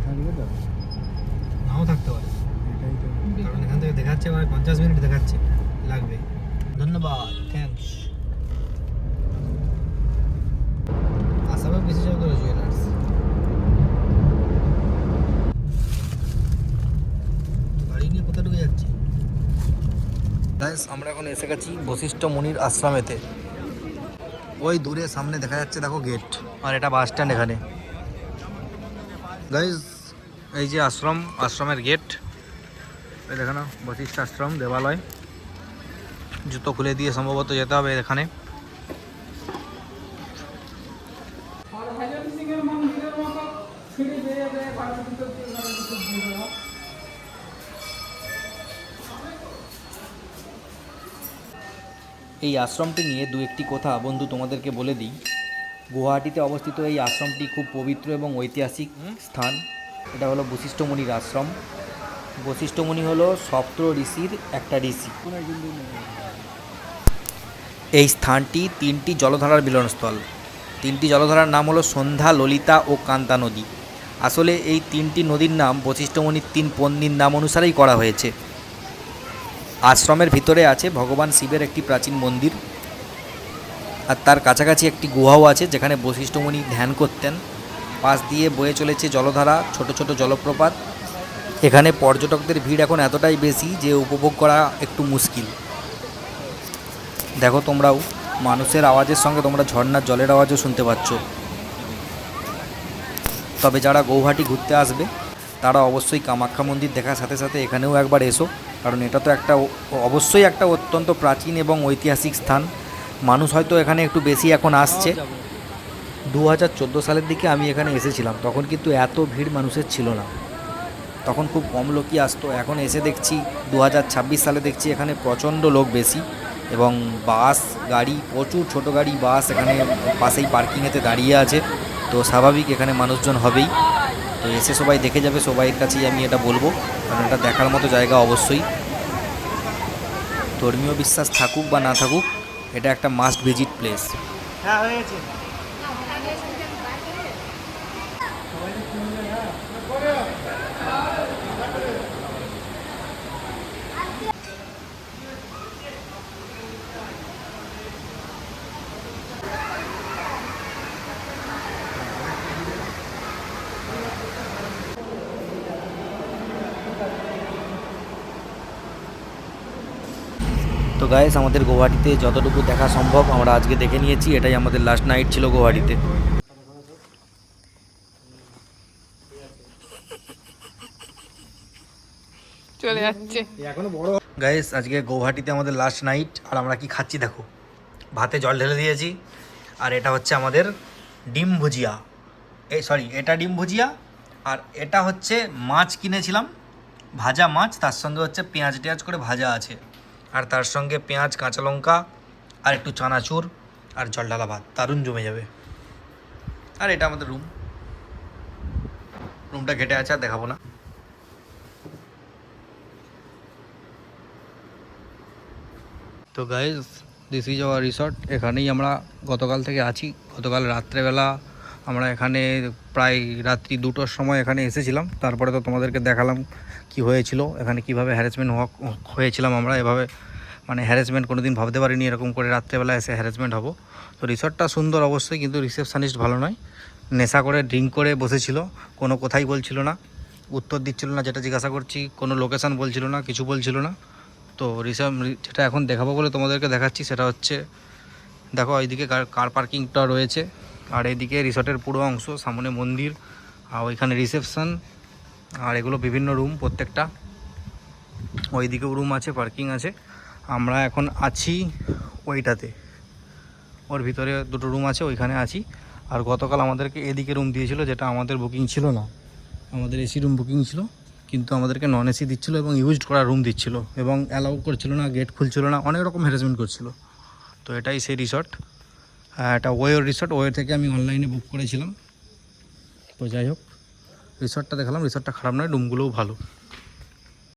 থাকবে তো, নাও থাকতে পারে, এটাই তো। কারণ এখান থেকে দেখাচ্ছে মানে 50 মিনিট দেখাচ্ছে লাগবে। ধন্যবাদ, থ্যাঙ্কস। আসামে বেশি যাবে তো জুয়েলার্স। গাড়ি নিয়ে কোথাটুকু যাচ্ছি? গাইস, আমরা এখন এসে গেছি বশিষ্ঠ মুনির আশ্রমেতে। ওই দূরে সামনে দেখা যাচ্ছে, দেখো গেট, আর এটা বাস স্ট্যান্ড এখানে। গাইস, এই যে আশ্রম, আশ্রমের গেট, এই দেখো না, বশিষ্ঠ আশ্রম দেবালয়। জুতো খুলে দিয়ে সম্ভবত যেতে হবে এখানে। এই আশ্রমটি নিয়ে দু একটি কথা বন্ধু তোমাদেরকে বলে দিই। গুয়াহাটিতে অবস্থিত এই আশ্রমটি খুব পবিত্র এবং ঐতিহাসিক স্থান। এটা হলো বশিষ্ঠ মুনির আশ্রম। বশিষ্ঠ মুনি হলো সপ্ত ঋষির একটা ঋষি। এই স্থানটি 3টি জলধারার মিলনস্থল। 3টি জলধারার নাম হলো সন্ধ্যা, ললিতা ও কান্তা নদী। আসলে এই 3টি নদীর নাম বশিষ্ঠ মুনির 3 পত্নীর নাম অনুসারেই করা হয়েছে। আশ্রমের ভিতরে আছে ভগবান শিবের একটি প্রাচীন মন্দির, আর তার কাছাকাছি একটি গুহাও আছে যেখানে বশিষ্ঠ মুনি ধ্যান করতেন। পাশ দিয়ে বয়ে চলেছে জলধারা, ছোট ছোট জলপ্রপাত। এখানে পর্যটকদের ভিড় এখন এতটাই বেশি যে উপভোগ করা একটু মুশকিল। দেখো তোমরাও, মানুষের আওয়াজের সঙ্গে তোমরা ঝর্ণার জলের আওয়াজও শুনতে পাচ্ছ। তবে যারা গৌহাটি ঘুরতে আসবে তারা অবশ্যই কামাখ্যা মন্দির দেখার সাথে সাথে এখানেও একবার এসো, কারণ এটা তো অবশ্যই একটা অত্যন্ত প্রাচীন এবং ঐতিহাসিক স্থান। মানুষ হয়তো এখানে একটু বেশি এখন আসছে। 2014 সালের দিকে আমি এখানে এসেছিলাম, তখন কিন্তু এত ভিড় মানুষের ছিল না, তখন খুব কম লোকই আসতো। এখন এসে দেখছি 2026 সালে দেখছি এখানে প্রচণ্ড লোক বেশি, এবং বাস গাড়ি, প্রচুর ছোট গাড়ি বাস এখানে পাশেই পার্কিংয়েতে দাঁড়িয়ে আছে। তো স্বাভাবিক এখানে মানুষজন হবেই। তো এসে সবাই দেখে যাবে, সবাইয়ের কাছেই আমি এটা বলবো, কারণ এটা দেখার মতো জায়গা অবশ্যই। ধর্মীয় বিশ্বাস থাকুক বা না থাকুক, এটা একটা মাস্ট ভিজিট প্লেস। হ্যাঁ, হয়েছে। তো গাইস, আমাদের গুয়াহাটিতে যতটুকু দেখা সম্ভব আমরা আজকে দেখে নিয়েছি। এটাই আমাদের লাস্ট নাইট ছিল গুয়াহাটিতে। চলে যাচ্ছে গাইস, আজকে গুয়াহাটিতে আমাদের লাস্ট নাইট, আর আমরা কি খাচ্ছি দেখো। ভাতে জল ঢেলে দিয়েছি, আর এটা হচ্ছে আমাদের ডিম ভুজিয়া। এটা ডিম ভুজিয়া, আর এটা হচ্ছে মাছ কিনেছিলাম, ভাজা মাছ, তার সঙ্গে হচ্ছে পেঁয়াজ টেয়াজ করে ভাজা আছে, আর তার সঙ্গে পেঁয়াজ, কাঁচা লঙ্কা, আর একটু চানাচুর, আর জল ঢালা ভাত, দারুণ জমে যাবে। আর এটা আমাদের রুমটা ঘেটে আছে, আর দেখাবো না। তো guys, this is our resort. এখানেই আমরা গতকাল থেকে আছি। গতকাল রাত্রেবেলা আমরা এখানে প্রায় রাত্রি 2টোর সময় এখানে এসেছিলাম। তারপরে তো তোমাদেরকে দেখালাম কি হয়েছিল এখানে, কিভাবে হ্যারাসমেন্ট হয়েছিলাম আমরা। এভাবে মানে হ্যারাসমেন্ট কোনো দিন ভাবতে পারিনি, এরকম করে রাত্রেবেলা এসে হ্যারাসমেন্ট হবো। তো রিসর্টটা সুন্দর অবশ্যই, কিন্তু রিসেপশনিস্ট ভালো নয়। নেশা করে ড্রিঙ্ক করে বসেছিল, কোনো কথাই বলছিল না, উত্তর দিচ্ছিল না যেটা জিজ্ঞাসা করছি, কোনো লোকেশান বলছিল না, কিছু বলছিল না। তো যেটা এখন দেখাবো বলে তোমাদেরকে দেখাচ্ছি, সেটা হচ্ছে দেখো এইদিকে কার পার্কিংটা রয়েছে, আর এইদিকে রিসর্টের পুরো অংশ, সামনে মন্দির, আর ওইখানে রিসেপশন, আর এগুলো বিভিন্ন রুম প্রত্যেকটা। ওইদিকেও রুম আছে, পার্কিং আছে। আমরা এখন আছি ওইটাতে, ওর ভিতরে 2টো রুম আছে, ওইখানে আছি। আর গতকাল আমাদেরকে এদিকে রুম দিয়েছিল, যেটা আমাদের বুকিং ছিল না, আমাদের এসি রুম বুকিং ছিল, কিন্তু আমাদেরকে নন এসি দিচ্ছিলো এবং ইউজড করা রুম দিচ্ছিলো, এবং অ্যালাউ করছিল না, গেট খুলছিল না, অনেক রকম হ্যারাসমেন্ট করছিল। তো এটাই সেই রিসর্ট, এটা ওয়ের রিসর্ট। ওয়ের থেকে আমি অনলাইনে বুক করেছিলাম। তো যাই হোক, রিসর্টটা দেখালাম, রিসর্টটা খারাপ নয়, রুমগুলোও ভালো।